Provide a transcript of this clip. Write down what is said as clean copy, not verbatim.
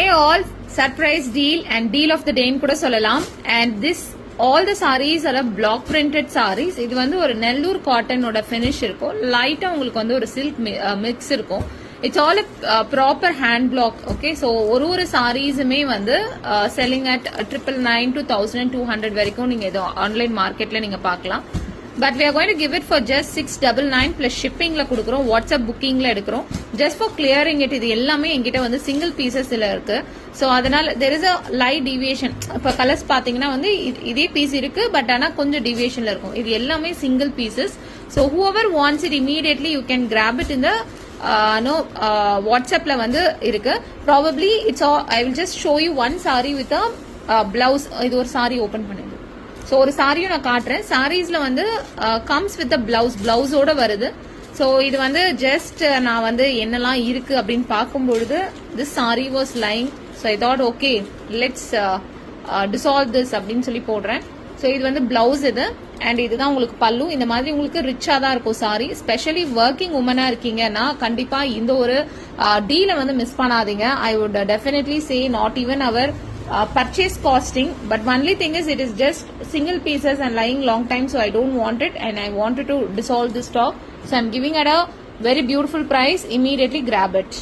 all surprise deal and deal of the day கூட சொல்லலாம். And this all the sarees are block printed sarees. இது வந்து ஒரு Nellore காட்டனோட finish இருக்கும். லைட்டா உங்களுக்கு வந்து ஒரு silk mix இருக்கும். It's all a proper hand block. Okay, so ஒரு sareesமே வந்து selling at 999 to 1200 வரைக்கும் நீங்க இது ஆன்லைன் மார்க்கெட்ல நீங்க பார்க்கலாம். But we are going to give it for just 699 plus shipping la kudukurom, WhatsApp booking la edukurom. Just for clearing it, இது எல்லாமே என்கிட்ட வந்து single pieces ல இருக்கு. So அதனால there is a light deviation. இப்ப கலர்ஸ் பாத்தீங்கன்னா வந்து இதே பீஸ் இருக்கு, பட் ஆனா கொஞ்சம் deviationல இருக்கும். இது எல்லாமே single pieces. So whoever wants it immediately you can grab it in the WhatsApp la வந்து இருக்கு. Probably it's all, I will just show you one saree with a blouse. இது ஒரு saree open பண்ணுங்க. ஸோ ஒரு சாரியும் நான் காட்டுறேன். சாரீஸ்ல வந்து கம்ஸ் வித் பிளவுஸோட வருது. ஸோ இது வந்து ஜஸ்ட் நான் வந்து என்னெல்லாம் இருக்கு அப்படின்னு பார்க்கும்பொழுது this sorry was lying. So I thought okay let's dissolve this அப்படின்னு சொல்லி போடுறேன். ஸோ இது வந்து பிளவுஸ் இது அண்ட் இதுதான் உங்களுக்கு பல்லு. இந்த மாதிரி உங்களுக்கு ரிச்சா தான் இருக்கும் சாரி. ஸ்பெஷலி ஒர்க்கிங் உமனா இருக்கீங்கன்னா கண்டிப்பா இந்த ஒரு டீலை வந்து மிஸ் பண்ணாதீங்க. I would definitely say not even our purchase costing, but only thing is it is just single pieces and lying long time, so I don't want it and I wanted to dissolve this stock, so I'm giving at a very beautiful price. Immediately grab it.